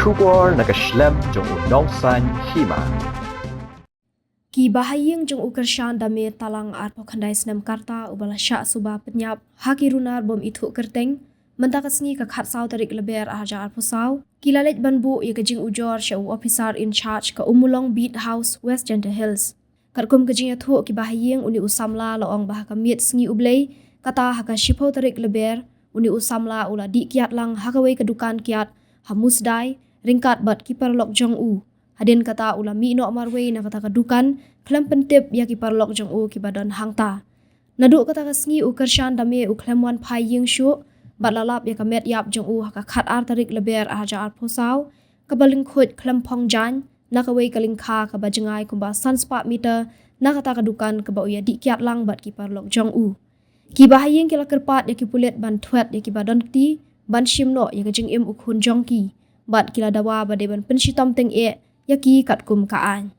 Shubor nakaslem jong unongsan Hima. Ki bahayeng jong ukershan dame talang arpo khandai senam karta ubala Shah Suba Pynïap haki runar bom Ithuh kerteng mentakasngi ka khat saw tarik leber aja arpo saw kilalet banbu ye kajing ujor sha officer in charge ka umulong beat house West Gender Hills katkum kajing Ithuh ki bahayeng uni usamla laong bah kamit sngi ublei kata haka shipo tarik leber uni usamla ula di kiat lang hakawai kedukan kiat ha Moosdai ringkat bat kiper lok jong u Hadin kata ulami no marway na kata kadukan klem pentip ya ki parlok jong u ki badan hangta. Naduk kata kasngi u kershan dame u klem wan pai ying shu bat lalap ya kamet yap jong u haka khat ar tarik leber aja ar posaw kabaling khut klem pong jan na kawai kaling kha ka bajengai kumba sunspa meter na kata kadukan ka ba ya di kiat lang bat ki parlok jong u. Ki bahayeng kila kerpat ya ki pulet ban twet ya ki badan ti ban shimno ya ka jing im ukhun jong ki bat kila dawa ba de ban penshitom teng e yaki kat kum kaan.